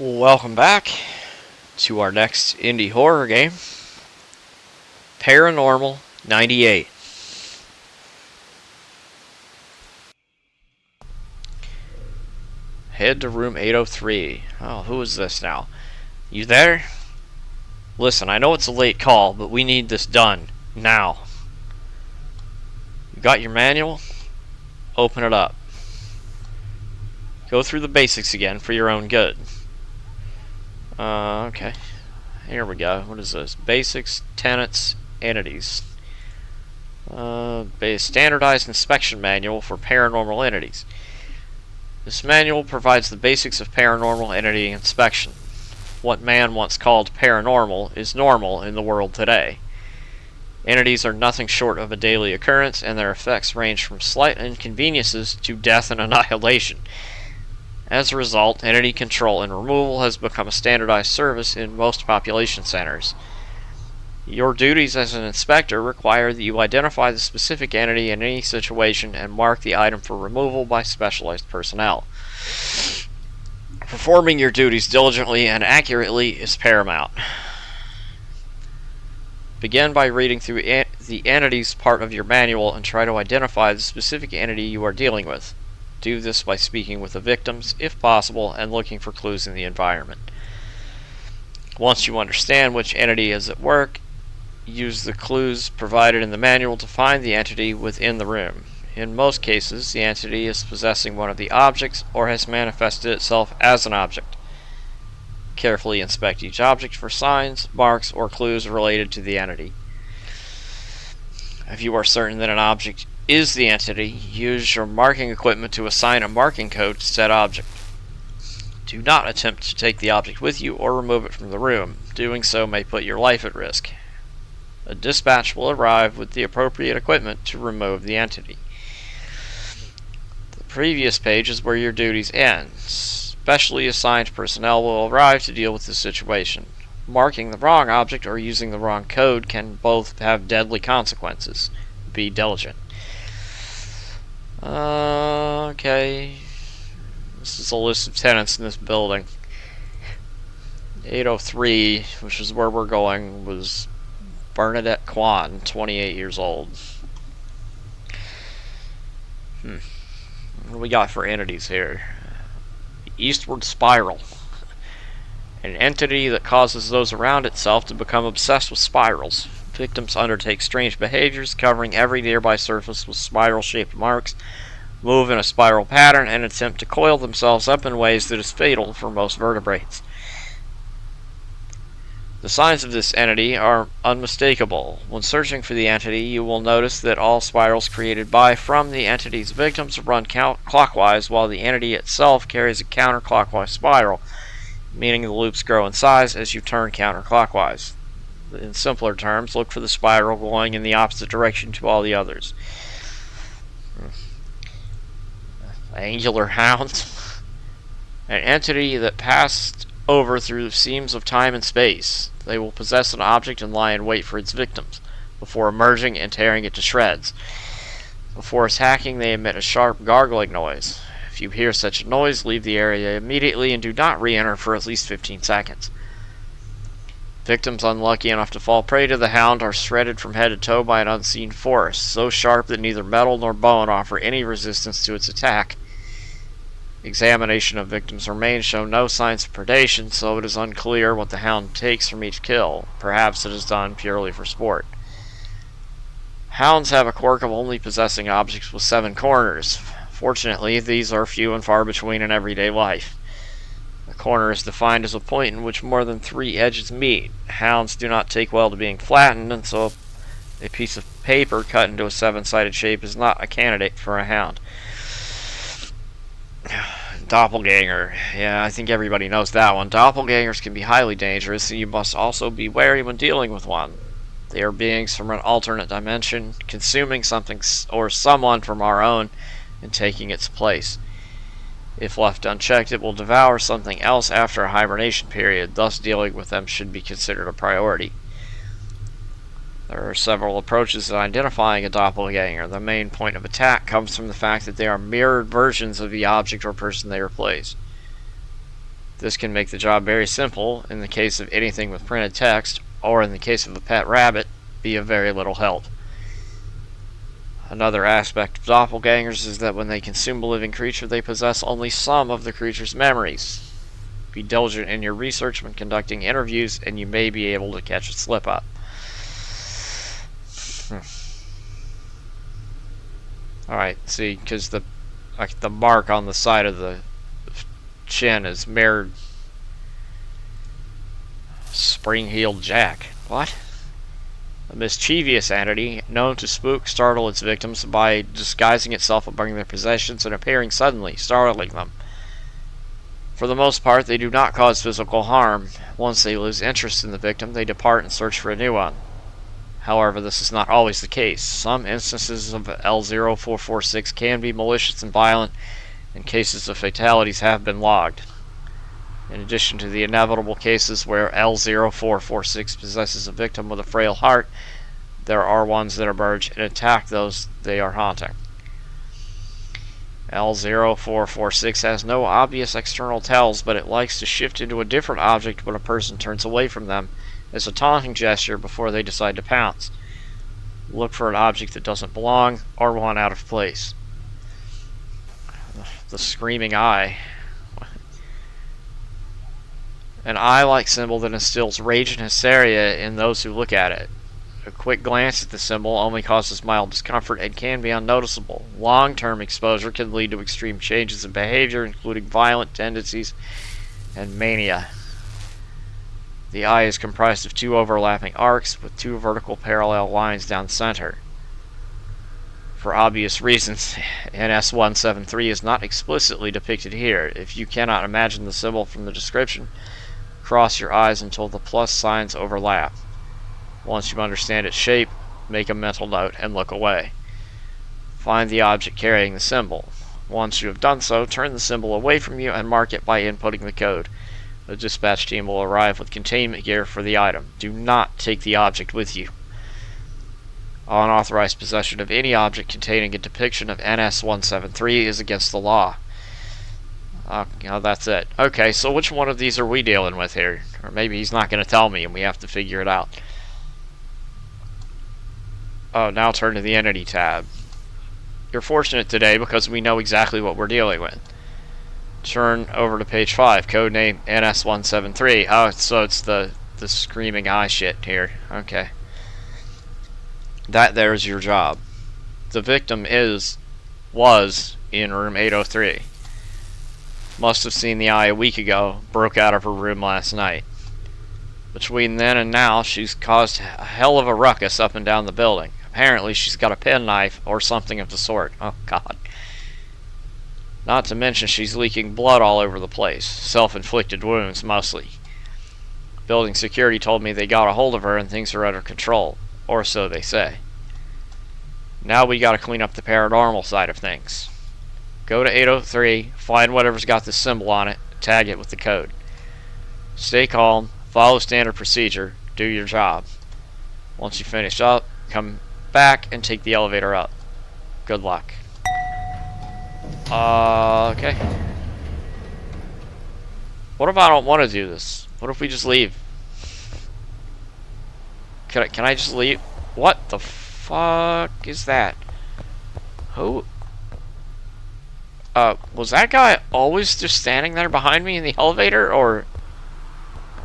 Welcome back to our next indie horror game, Paranormal 98. Head to room 803. Oh, who is this now? You there? Listen, I know it's a late call, but we need this done. Now. You got your manual? Open it up. Go through the basics again for your own good. Okay. Here we go. What is this? Basics, tenants, entities. Standardized inspection manual for paranormal entities. This manual provides the basics of paranormal entity inspection. What man once called paranormal is normal in the world today. Entities are nothing short of a daily occurrence, and their effects range from slight inconveniences to death and annihilation. As a result, entity control and removal has become a standardized service in most population centers. Your duties as an inspector require that you identify the specific entity in any situation and mark the item for removal by specialized personnel. Performing your duties diligently and accurately is paramount. Begin by reading through the entities part of your manual and try to identify the specific entity you are dealing with. Do this by speaking with the victims, if possible, and looking for clues in the environment. Once you understand which entity is at work, use the clues provided in the manual to find the entity within the room. In most cases, the entity is possessing one of the objects or has manifested itself as an object. Carefully inspect each object for signs, marks, or clues related to the entity. If you are certain that an object is the entity, use your marking equipment to assign a marking code to said object. Do not attempt to take the object with you or remove it from the room. Doing so may put your life at risk. A dispatch will arrive with the appropriate equipment to remove the entity. The previous page is where your duties end. Specially assigned personnel will arrive to deal with the situation. Marking the wrong object or using the wrong code can both have deadly consequences. Be diligent. Okay. This is a list of tenants in this building. 803, which is where we're going, was Bernadette Kwan, 28 years old. What do we got for entities here? Eastward Spiral. An entity that causes those around itself to become obsessed with spirals. Victims undertake strange behaviors, covering every nearby surface with spiral-shaped marks, move in a spiral pattern, and attempt to coil themselves up in ways that is fatal for most vertebrates. The signs of this entity are unmistakable. When searching for the entity, you will notice that all spirals created from the entity's victims run clockwise, while the entity itself carries a counterclockwise spiral, meaning the loops grow in size as you turn counterclockwise. In simpler terms, look for the spiral going in the opposite direction to all the others. Angular hounds. An entity that passed over through seams of time and space. They will possess an object and lie in wait for its victims, before emerging and tearing it to shreds. Before attacking, they emit a sharp gargling noise. If you hear such a noise, leave the area immediately and do not re-enter for at least 15 seconds. Victims unlucky enough to fall prey to the hound are shredded from head to toe by an unseen force, so sharp that neither metal nor bone offer any resistance to its attack. Examination of victims' remains show no signs of predation, so it is unclear what the hound takes from each kill. Perhaps it is done purely for sport. Hounds have a quirk of only possessing objects with 7 corners. Fortunately, these are few and far between in everyday life. A corner is defined as a point in which more than 3 edges meet. Hounds do not take well to being flattened, and so a piece of paper cut into a 7-sided shape is not a candidate for a hound. Doppelganger. Yeah, I think everybody knows that one. Doppelgangers can be highly dangerous, and you must also be wary when dealing with one. They are beings from an alternate dimension, consuming something or someone from our own and taking its place. If left unchecked, it will devour something else after a hibernation period, thus dealing with them should be considered a priority. There are several approaches to identifying a doppelganger. The main point of attack comes from the fact that they are mirrored versions of the object or person they replace. This can make the job very simple in the case of anything with printed text, or in the case of a pet rabbit, be of very little help. Another aspect of doppelgangers is that when they consume a living creature, they possess only some of the creature's memories. Be diligent in your research when conducting interviews, and you may be able to catch a slip-up. Alright, see, because the mark on the side of the chin is mirrored. Spring-heeled Jack. What? A mischievous entity known to spook, startle its victims by disguising itself among their possessions and appearing suddenly, startling them. For the most part, they do not cause physical harm. Once they lose interest in the victim, they depart and search for a new one. However, this is not always the case. Some instances of L0446 can be malicious and violent, and cases of fatalities have been logged. In addition to the inevitable cases where L0446 possesses a victim with a frail heart, there are ones that emerge and attack those they are haunting. L0446 has no obvious external tells, but it likes to shift into a different object when a person turns away from them as a taunting gesture before they decide to pounce. Look for an object that doesn't belong or one out of place. The screaming eye. An eye-like symbol that instills rage and hysteria in those who look at it. A quick glance at the symbol only causes mild discomfort and can be unnoticeable. Long-term exposure can lead to extreme changes in behavior, including violent tendencies and mania. The eye is comprised of two overlapping arcs with two vertical parallel lines down the center. For obvious reasons, NS173 is not explicitly depicted here. If you cannot imagine the symbol from the description, cross your eyes until the plus signs overlap. Once you understand its shape, make a mental note and look away. Find the object carrying the symbol. Once you have done so, turn the symbol away from you and mark it by inputting the code. The dispatch team will arrive with containment gear for the item. Do not take the object with you. Unauthorized possession of any object containing a depiction of NS173 is against the law. That's it. Okay, so which one of these are we dealing with here? Or maybe he's not going to tell me and we have to figure it out. Oh, now turn to the Entity tab. You're fortunate today because we know exactly what we're dealing with. Turn over to page 5, codename NS173. Oh, so it's the screaming eye shit here. Okay. That there's your job. The victim was in room 803. Must have seen the eye a week ago, broke out of her room last night. Between then and now, she's caused a hell of a ruckus up and down the building. Apparently, she's got a penknife or something of the sort. Oh, God. Not to mention she's leaking blood all over the place. Self-inflicted wounds, mostly. Building security told me they got a hold of her and things are under control. Or so they say. Now we gotta clean up the paranormal side of things. Go to 803, find whatever's got this symbol on it, tag it with the code. Stay calm, follow standard procedure, do your job. Once you finish up, come back and take the elevator up. Good luck. Okay. What if I don't want to do this? What if we just leave? Can I just leave? What the fuck is that? Who? Was that guy always just standing there behind me in the elevator, or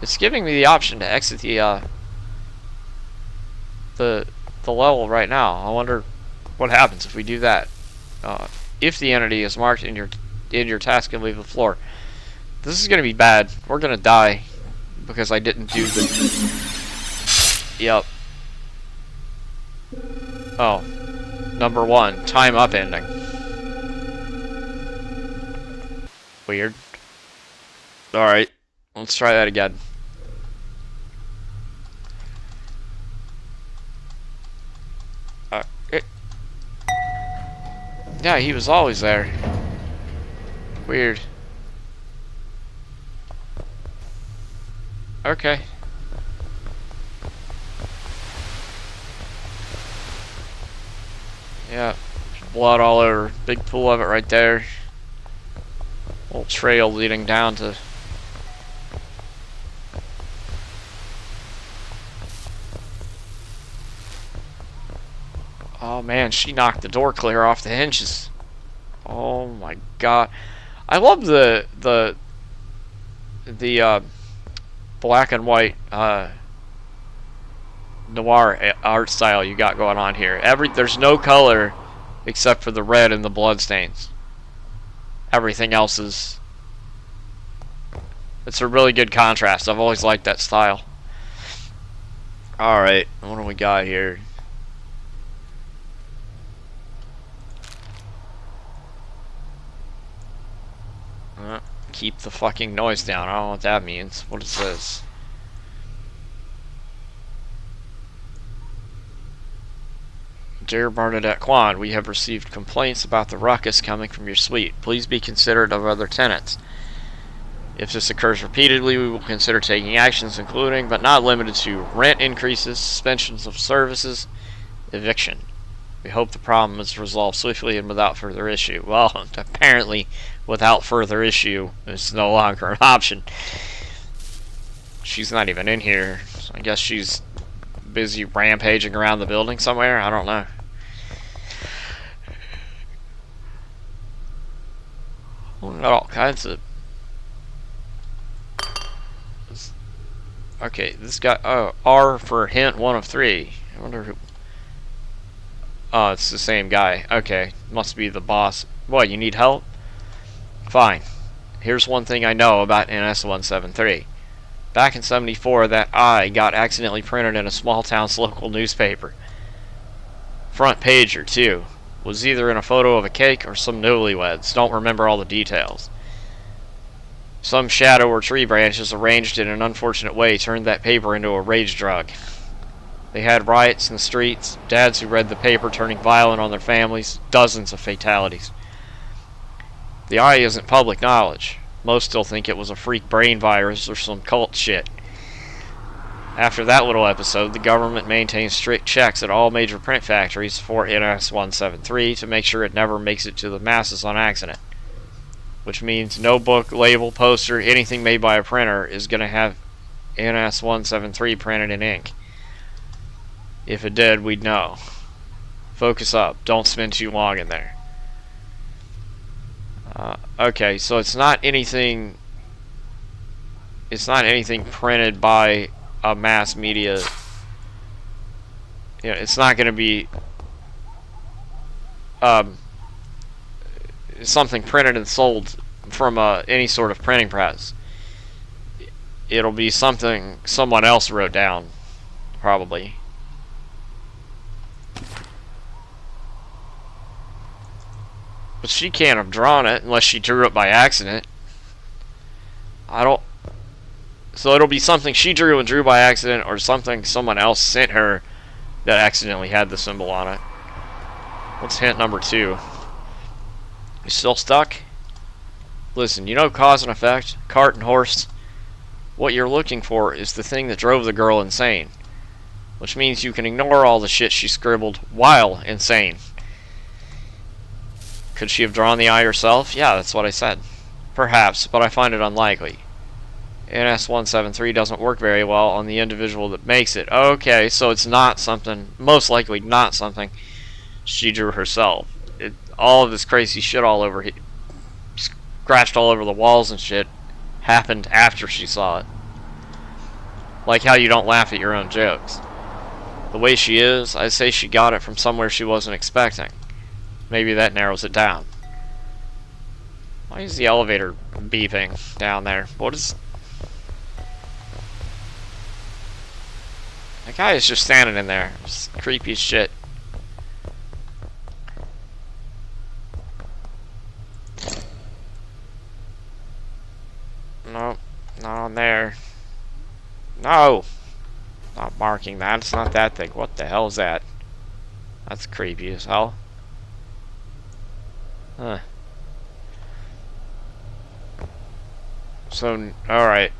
it's giving me the option to exit the level right now. I wonder what happens if we do that. If the entity is marked in your task and leave the floor. This is gonna be bad. We're gonna die because I didn't do the. Yep. Oh. Number 1, time up ending. Weird. Alright. Let's try that again. Yeah, he was always there. Weird. Okay. Yeah. Blood all over. Big pool of it right there. Little trail leading down to Oh man, she knocked the door clear off the hinges. Oh my god. I love the black and white noir art style you got going on here. There's no color except for the red and the bloodstains. Everything else is... It's a really good contrast. I've always liked that style. Alright, what do we got here? Keep the fucking noise down. I don't know what that means. What is this? Dear Bernadette Quan, we have received complaints about the ruckus coming from your suite. Please be considerate of other tenants. If this occurs repeatedly, we will consider taking actions including, but not limited to, rent increases, suspensions of services, eviction. We hope the problem is resolved swiftly and without further issue. Well, apparently, without further issue is no longer an option. She's not even in here. So I guess she's busy rampaging around the building somewhere. I don't know. We got all kinds of... Okay, this guy... Oh, R for hint 1 of 3. I wonder who... Oh, it's the same guy. Okay, must be the boss. What, you need help? Fine. Here's one thing I know about NS-173. Back in '74, that I got accidentally printed in a small town's local newspaper. Front pager, too. Was either in a photo of a cake or some newlyweds. Don't remember all the details. Some shadow or tree branches arranged in an unfortunate way turned that paper into a rage drug. They had riots in the streets, dads who read the paper turning violent on their families, dozens of fatalities. The eye isn't public knowledge. Most still think it was a freak brain virus or some cult shit. After that little episode, the government maintains strict checks at all major print factories for NS-173 to make sure it never makes it to the masses on accident. Which means no book, label, poster, anything made by a printer is going to have NS-173 printed in ink. If it did, we'd know. Focus up. Don't spend too long in there. Okay, so it's not anything... It's not anything printed by a mass media... You know, it's not going to be... something printed and sold from any sort of printing press. It'll be something someone else wrote down, probably. But she can't have drawn it unless she drew it by accident. I don't... So it'll be something she drew and drew by accident, or something someone else sent her that accidentally had the symbol on it. What's hint number 2? You still stuck? Listen, you know cause and effect, cart and horse. What you're looking for is the thing that drove the girl insane. Which means you can ignore all the shit she scribbled while insane. Could she have drawn the eye herself? Yeah, that's what I said. Perhaps, but I find it unlikely. NS-173 doesn't work very well on the individual that makes it. Okay, so it's not something, most likely not something she drew herself. All of this crazy shit all over, scratched all over the walls and shit, happened after she saw it. Like how you don't laugh at your own jokes. The way she is, I'd say she got it from somewhere she wasn't expecting. Maybe that narrows it down. Why is the elevator beeping down there? What is... That guy is just standing in there. It's creepy as shit. Nope, not on there. No! Not marking that. It's not that thing. What the hell is that? That's creepy as hell. Huh. So, alright.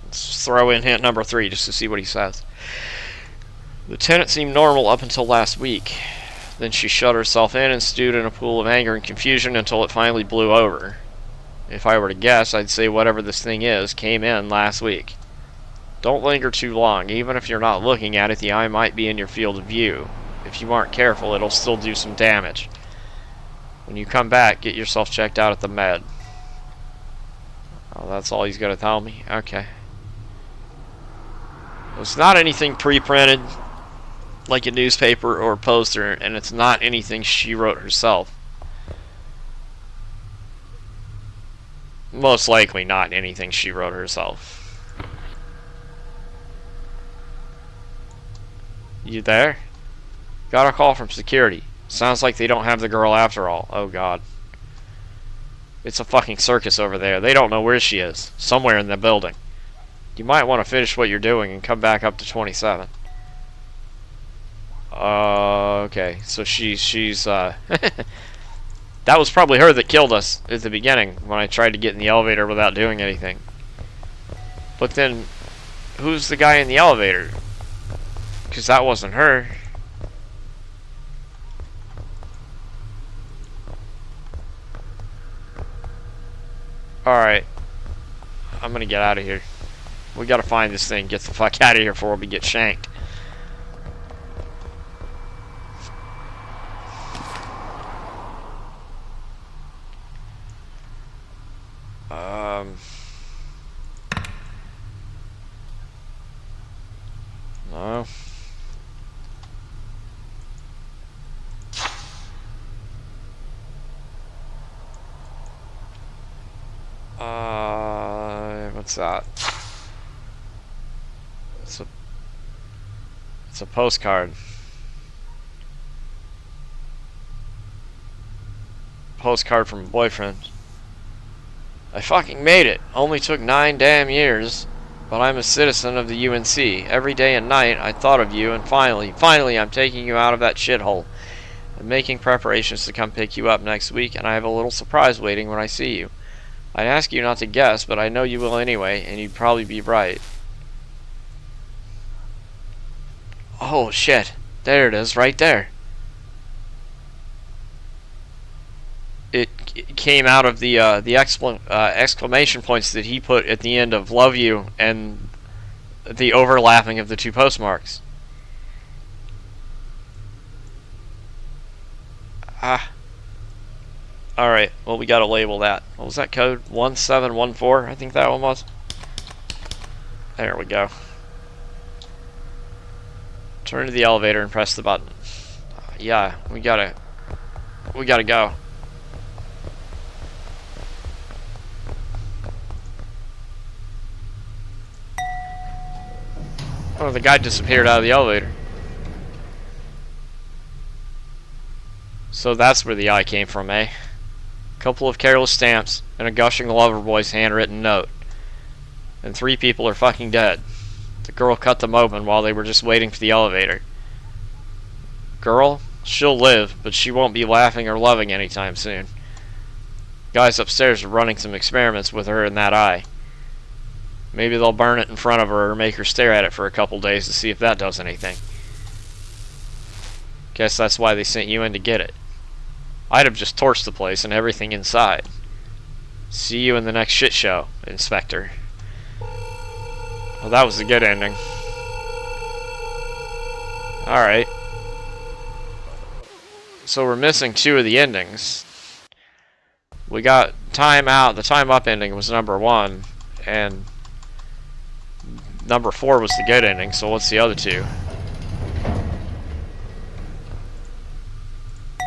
Let's throw in hint number 3 just to see what he says. The tenant seemed normal up until last week. Then she shut herself in and stewed in a pool of anger and confusion until it finally blew over. If I were to guess, I'd say whatever this thing is came in last week. Don't linger too long. Even if you're not looking at it, the eye might be in your field of view. if you aren't careful, it'll still do some damage. When you come back, get yourself checked out at the med. Oh, that's all he's gonna tell me? Okay. It's not anything pre-printed, like a newspaper or a poster, and it's not anything she wrote herself. Most likely not anything she wrote herself. You there? Got a call from security. Sounds like they don't have the girl after all. Oh god. It's a fucking circus over there. They don't know where she is. Somewhere in the building. You might want to finish what you're doing and come back up to 27. Okay. So she's that was probably her that killed us at the beginning when I tried to get in the elevator without doing anything. But then, who's the guy in the elevator? Because that wasn't her. Alright. I'm gonna get out of here. We gotta find this thing. Get the fuck out of here before we get shanked. No. What's that? It's a postcard. Postcard from a boyfriend. I fucking made it. Only took 9 damn years. But I'm a citizen of the UNC. Every day and night I thought of you, and finally I'm taking you out of that shithole. I'm making preparations to come pick you up next week, and I have a little surprise waiting when I see you. I'd ask you not to guess, but I know you will anyway, and you'd probably be right. Oh shit. There it is, right there. It came out of the exclamation points that he put at the end of "love you" and the overlapping of the two postmarks. Alright, well, we gotta label that. What was that code? 1714? I think that one was. There we go. Turn to the elevator and press the button. Yeah, we gotta go. Oh, the guy disappeared out of the elevator. So that's where the eye came from, eh? Couple of careless stamps and a gushing lover boy's handwritten note. And 3 people are fucking dead. The girl cut them open while they were just waiting for the elevator. Girl, she'll live, but she won't be laughing or loving anytime soon. Guys upstairs are running some experiments with her in that eye. Maybe they'll burn it in front of her or make her stare at it for a couple days to see if that does anything. Guess that's why they sent you in to get it. I'd have just torched the place and everything inside. See you in the next shit show, Inspector. Well, that was a good ending. Alright. So we're missing 2 of the endings. We got time out. The time up ending was number 1. And number 4 was the good ending. So what's the other 2?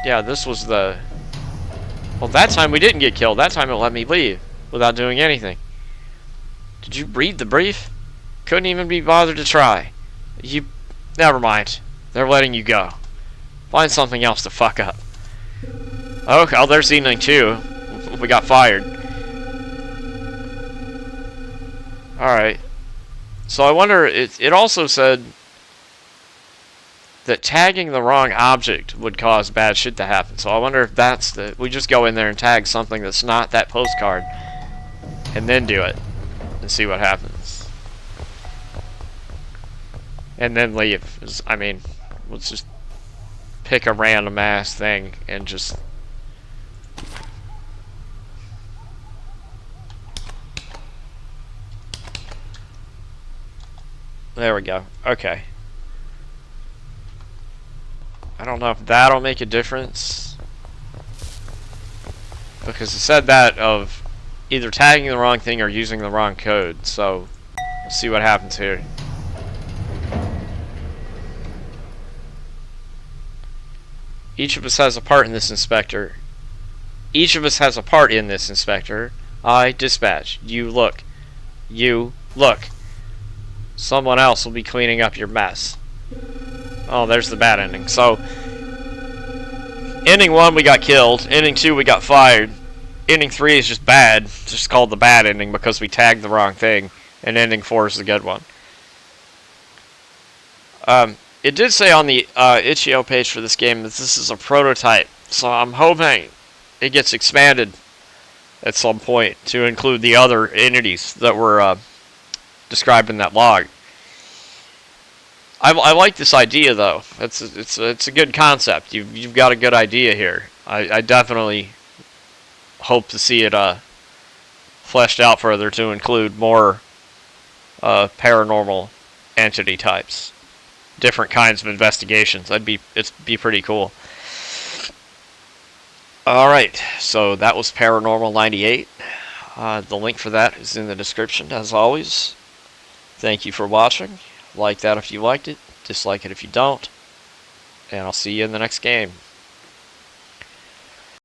Yeah, this was the... Well, that time we didn't get killed. That time it let me leave without doing anything. Did you read the brief? Couldn't even be bothered to try. You... Never mind. They're letting you go. Find something else to fuck up. Okay, well, there's ending 2. We got fired. Alright. So I wonder... It also said that tagging the wrong object would cause bad shit to happen. So I wonder if that's the... We just go in there and tag something that's not that postcard. And then do it. And see what happens. And then leave. I mean, let's just pick a random ass thing and just... There we go. Okay. I don't know if that'll make a difference. Because it said that of either tagging the wrong thing or using the wrong code. So, we'll see what happens here. Each of us has a part in this, Inspector. Each of us has a part in this, Inspector. I dispatch. You look. You look. Someone else will be cleaning up your mess. Oh, there's the bad ending. So, ending 1, we got killed. Ending 2, we got fired. Ending 3 is just bad. It's just called the bad ending because we tagged the wrong thing. And ending 4 is the good one. It did say on the itch.io page for this game that this is a prototype. So I'm hoping it gets expanded at some point to include the other entities that were described in that log. I like this idea though. It's a good concept. You've got a good idea here. I definitely hope to see it fleshed out further to include more paranormal entity types, different kinds of investigations. It'd be pretty cool. All right, so that was Paranormal 98. The link for that is in the description, as always. Thank you for watching. Like that if you liked it, dislike it if you don't, and I'll see you in the next game.